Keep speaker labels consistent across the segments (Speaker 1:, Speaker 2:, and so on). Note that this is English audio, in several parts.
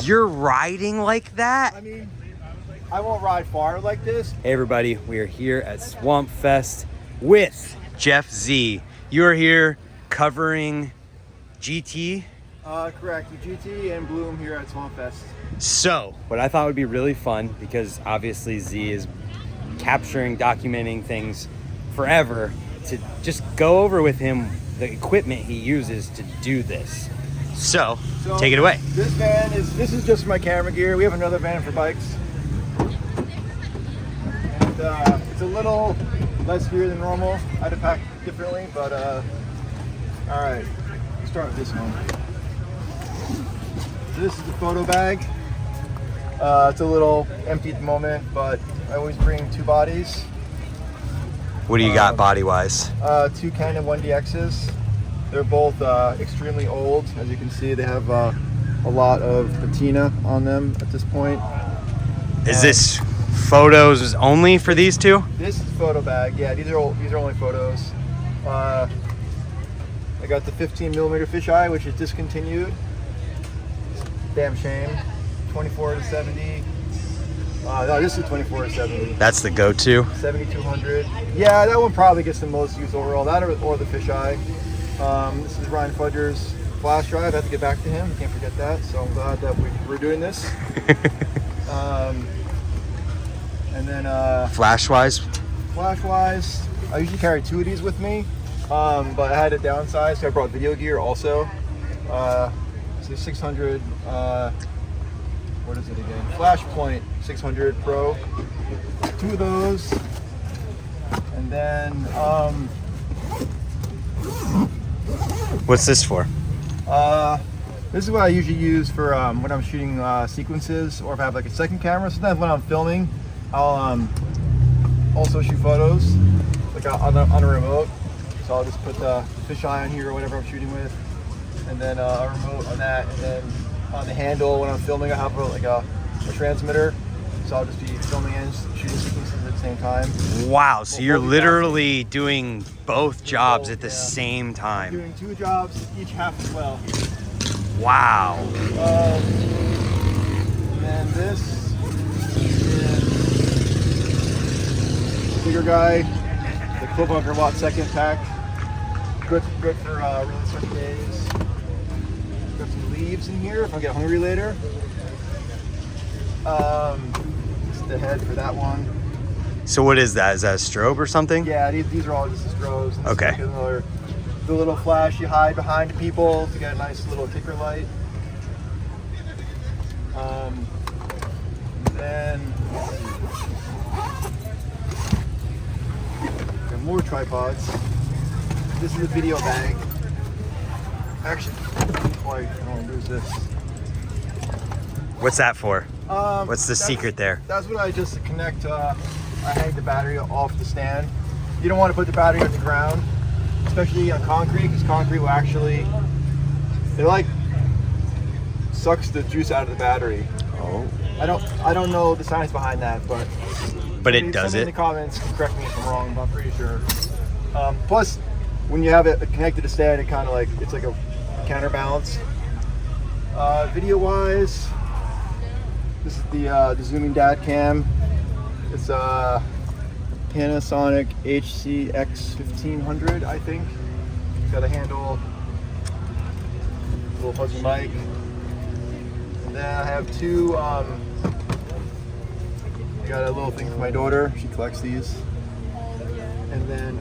Speaker 1: You're riding like that?
Speaker 2: I mean, I won't ride far like this.
Speaker 1: Hey everybody, we are here at Swampfest with Jeff Z. You are here covering GT.
Speaker 2: Correct, the GT and Bloom here at Swampfest.
Speaker 1: So, what I thought would be really fun, because obviously Z is capturing, documenting things forever, to just go over with him the equipment he uses to do this. So take it away.
Speaker 2: This is just my camera gear. We have another van for bikes. And it's a little less gear than normal. I had to pack differently, but all right, let's start with this one. So this is the photo bag. It's a little empty at the moment, but I always bring two bodies.
Speaker 1: What do you got body-wise?
Speaker 2: Two Canon 1DXs. They're both extremely old. As you can see, they have a lot of patina on them at this point.
Speaker 1: Is this photos only for these two?
Speaker 2: This is photo bag. Yeah, these are only photos. I got the 15mm fisheye, which is discontinued. Damn shame. 24 to 70. No, this is 24 to 70.
Speaker 1: That's the go-to.
Speaker 2: 7200. Yeah, that one probably gets the most use overall. That or the fisheye. This is Ryan Fudger's flash drive. I have to get back to him. Can't forget that. So I'm glad that we're doing this. And then
Speaker 1: Flash-wise,
Speaker 2: I usually carry two of these with me, but I had to downsize, so I brought video gear also. So 600. What is it again? Flashpoint 600 Pro. Two of those, and then
Speaker 1: what's this for?
Speaker 2: this is what I usually use for when I'm shooting sequences, or if I have like a second camera. Sometimes when I'm filming, I'll also shoot photos like on a remote. So I'll just put the fisheye on here or whatever I'm shooting with, and then a remote on that, and then on the handle when I'm filming I have a transmitter. So I'll just be filming and shooting sequences at the same time.
Speaker 1: Wow, so you're literally doing both jobs at the same time.
Speaker 2: Doing two jobs, each half as well.
Speaker 1: Wow.
Speaker 2: And then this is the bigger guy, the 1200 watt second pack. Good for really sunny days. Got some leaves in here if I get hungry later. This is the head for that one.
Speaker 1: So what is that? Is that a strobe or something?
Speaker 2: Yeah, these are all just the strobes. And
Speaker 1: okay.
Speaker 2: The little flash you hide behind people to get a nice little kicker light. Then got more tripods. This is a video bag. Actually, I don't want to lose this.
Speaker 1: What's that for? What's the secret there?
Speaker 2: That's what I just connect. I hang the battery off the stand. You don't want to put the battery on the ground, especially on concrete, because concrete will actually, it like sucks the juice out of the battery.
Speaker 1: Oh.
Speaker 2: I don't know the science behind that, but
Speaker 1: it does
Speaker 2: somebody
Speaker 1: it.
Speaker 2: in the comments can correct me if I'm wrong, but I'm pretty sure. Plus, when you have it connected to stand, it kind of like, it's like a counterbalance. Video-wise, this is the zooming dad cam. It's a Panasonic HCX 1500, I think. It's got a handle, little fuzzy mic. And then I have two, I got a little thing for my daughter. She collects these. And then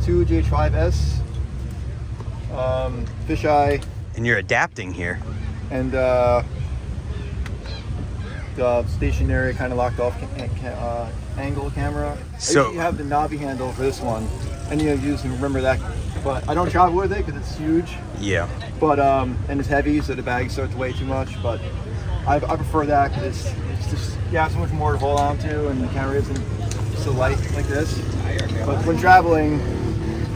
Speaker 2: two GH5S, fisheye.
Speaker 1: And you're adapting here.
Speaker 2: And the stationary kind of locked off angle camera.
Speaker 1: So
Speaker 2: you have the knobby handle for this one, and you use and remember that. But I don't travel with it because it's huge.
Speaker 1: Yeah.
Speaker 2: But and it's heavy, so the bag starts to weigh too much. But I prefer that because it's just you have so much more to hold on to, and the camera isn't so light like this. But when traveling,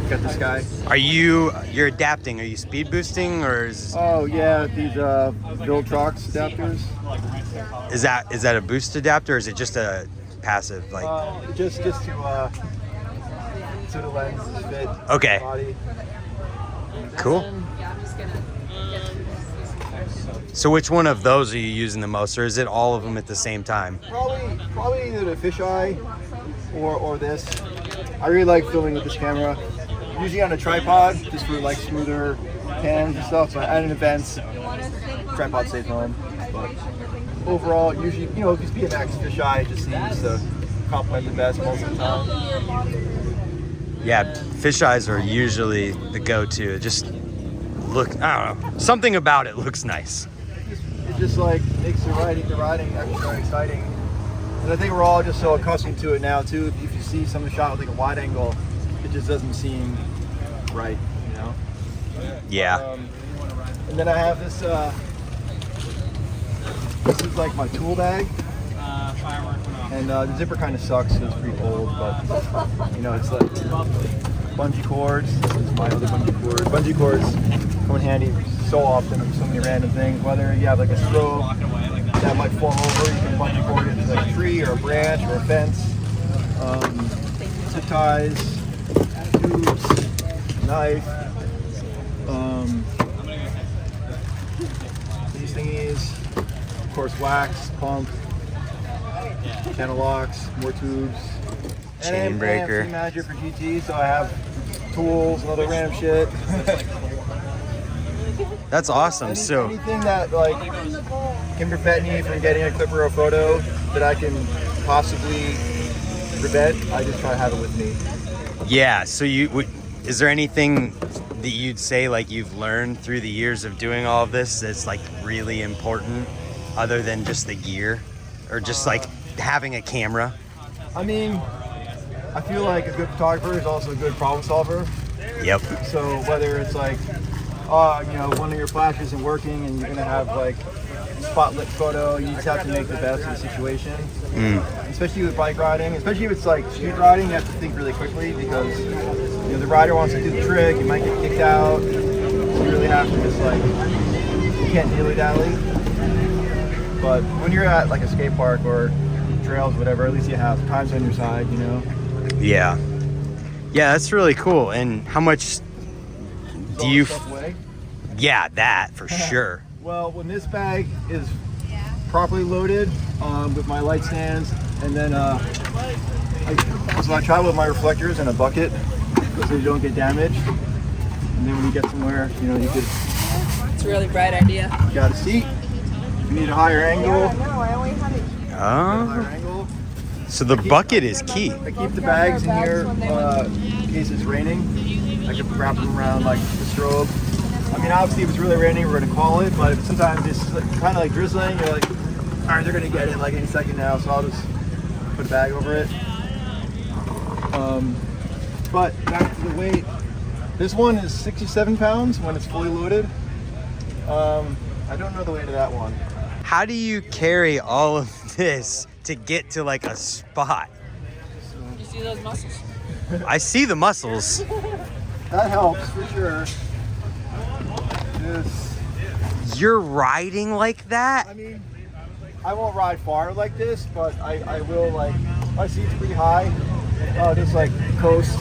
Speaker 2: got this guy.
Speaker 1: You're adapting? Are you speed boosting or is?
Speaker 2: Oh yeah, these Viltrox adapters.
Speaker 1: Is that a boost adapter or is it just a passive like?
Speaker 2: Just to so the lenses fit.
Speaker 1: Okay.
Speaker 2: The body.
Speaker 1: Cool. So which one of those are you using the most, or is it all of them at the same time?
Speaker 2: Probably either the fisheye or this. I really like filming with this camera. Usually on a tripod, just for like smoother cams and stuff. So at an event, tripod stays home. But overall, usually, you know, these BMX fisheye just seems to complement the best most of the time.
Speaker 1: Yeah, fisheyes are usually the go-to. It just look, I don't know, something about it looks nice.
Speaker 2: It just like makes the riding extra exciting. And I think we're all just so accustomed to it now too. If you see some shot with like a wide angle, it just doesn't seem right, you know?
Speaker 1: Yeah.
Speaker 2: And then I have this, this is like my tool bag. And the zipper kind of sucks because it's pretty old, but you know, it's like bungee cords. This is my other bungee cord. Bungee cords come in handy so often for so many random things. Whether you have like a strobe that might fall over, you can bungee cord it to like a tree or a branch or a fence. Zip ties, tubes, knife. These thingies, of course, wax, pump. Channel locks, more tubes,
Speaker 1: Chain breaker.
Speaker 2: And manager for GT, so I have tools and other random shit.
Speaker 1: That's awesome. So
Speaker 2: anything that like can prevent me from getting a clip or a photo that I can possibly prevent, I just try to have it with me.
Speaker 1: yeah, so is there anything that you'd say like you've learned through the years of doing all of this that's like really important, other than just the gear, or just like having a camera?
Speaker 2: I mean, I feel like a good photographer is also a good problem solver.
Speaker 1: Yep.
Speaker 2: So whether it's like, you know, one of your flashes isn't working and you're gonna have like spotlit photo, you just have to make the best of the situation. Especially with bike riding, especially if it's like street riding, you have to think really quickly because you know the rider wants to do the trick, you might get kicked out. So you really have to just like, you can't dilly-dally. But when you're at like a skate park or trails, whatever, at least you have times on your side, you know?
Speaker 1: Yeah. Yeah, that's really cool. And how much do you... Yeah, that for sure.
Speaker 2: Well, when this bag is properly loaded with my light stands, and then so I travel with my reflectors in a bucket so you don't get damaged. And then when you get somewhere, you know, you could...
Speaker 3: It's a really bright idea.
Speaker 2: You got a seat. You need a higher angle.
Speaker 1: Oh. So the bucket is key.
Speaker 2: I keep the bags in here in case it's raining. I can wrap them around like the strobe. I mean, obviously, if it's really raining, we're gonna call it. But sometimes it's like, kind of like drizzling. You're like, all right, they're gonna get it like any second now, so I'll just put a bag over it. But back to the weight. This one is 67 pounds when it's fully loaded. I don't know the weight of that one.
Speaker 1: How do you carry all of this to get to like a spot?
Speaker 3: You see those muscles?
Speaker 1: I see the muscles.
Speaker 2: That helps for sure.
Speaker 1: You're riding like that?
Speaker 2: I mean, I won't ride far like this, but I will like, my seat's pretty high. Just like coast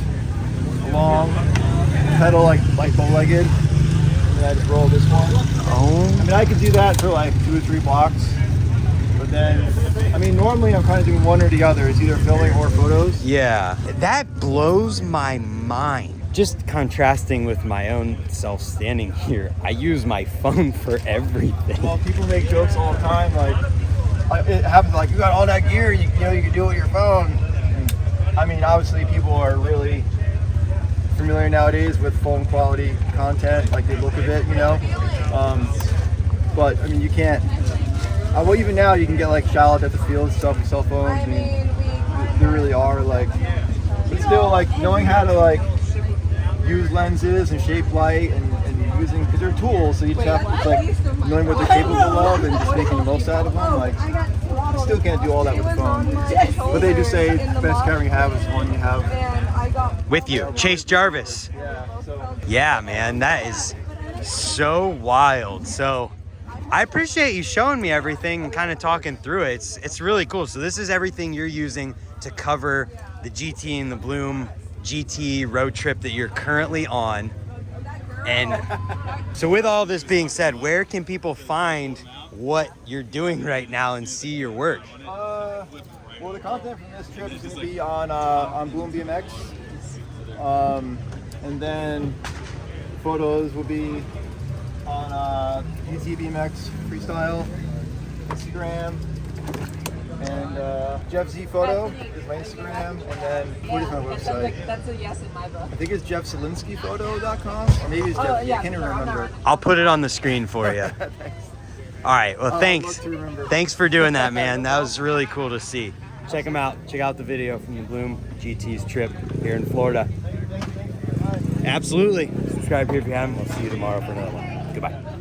Speaker 2: along, pedal like bow-legged. And then I just roll this one.
Speaker 1: Oh.
Speaker 2: I mean, I could do that for like 2 or 3 blocks. But then, I mean, normally I'm kind of doing one or the other. It's either filming or photos.
Speaker 1: Yeah, that blows my mind. Just contrasting with my own self standing here, I use my phone for everything.
Speaker 2: Well, people make jokes all the time, like, it happens like, you got all that gear, you know, you can do it with your phone. And, I mean, obviously people are really familiar nowadays with phone quality content, like the look of it, you know. But, I mean, you can't, well, even now you can get like shallow depth of field stuff with cell phones. I mean, there really are like, but still like knowing how to like use lenses and shape light and using, because they're tools, so you just have to just like knowing what they're capable of and just making the most out of them. Like, you still can't do all that with the phone. But they do say the best camera you have is one you have
Speaker 1: with you, Chase Jarvis. Yeah, man, that is so wild. So I appreciate you showing me everything and kind of talking through it. It's really cool. So this is everything you're using to cover the GT and the Bloom GT road trip that you're currently on. And so with all this being said, where can people find what you're doing right now and see your work?
Speaker 2: Well, the content from this trip is going to be on Bloom BMX. And then photos will be on UT BMX Freestyle, Instagram, and Jeff Z Photo is my Instagram, and then what is my website?
Speaker 3: That's a yes in my book.
Speaker 2: I think it's jeffzelinskyphoto.com, or maybe it's Jeff. I can't even remember.
Speaker 1: I'll put it on the screen for you.
Speaker 2: Thanks.
Speaker 1: All right. Well,
Speaker 2: I'd
Speaker 1: thanks.
Speaker 2: love to remember.
Speaker 1: Thanks for doing that, man. That was really cool to see. Check them out. Check out the video from the Bloom GT's trip here in Florida. Absolutely. Subscribe here if you haven't. We'll see you tomorrow for another one. Goodbye.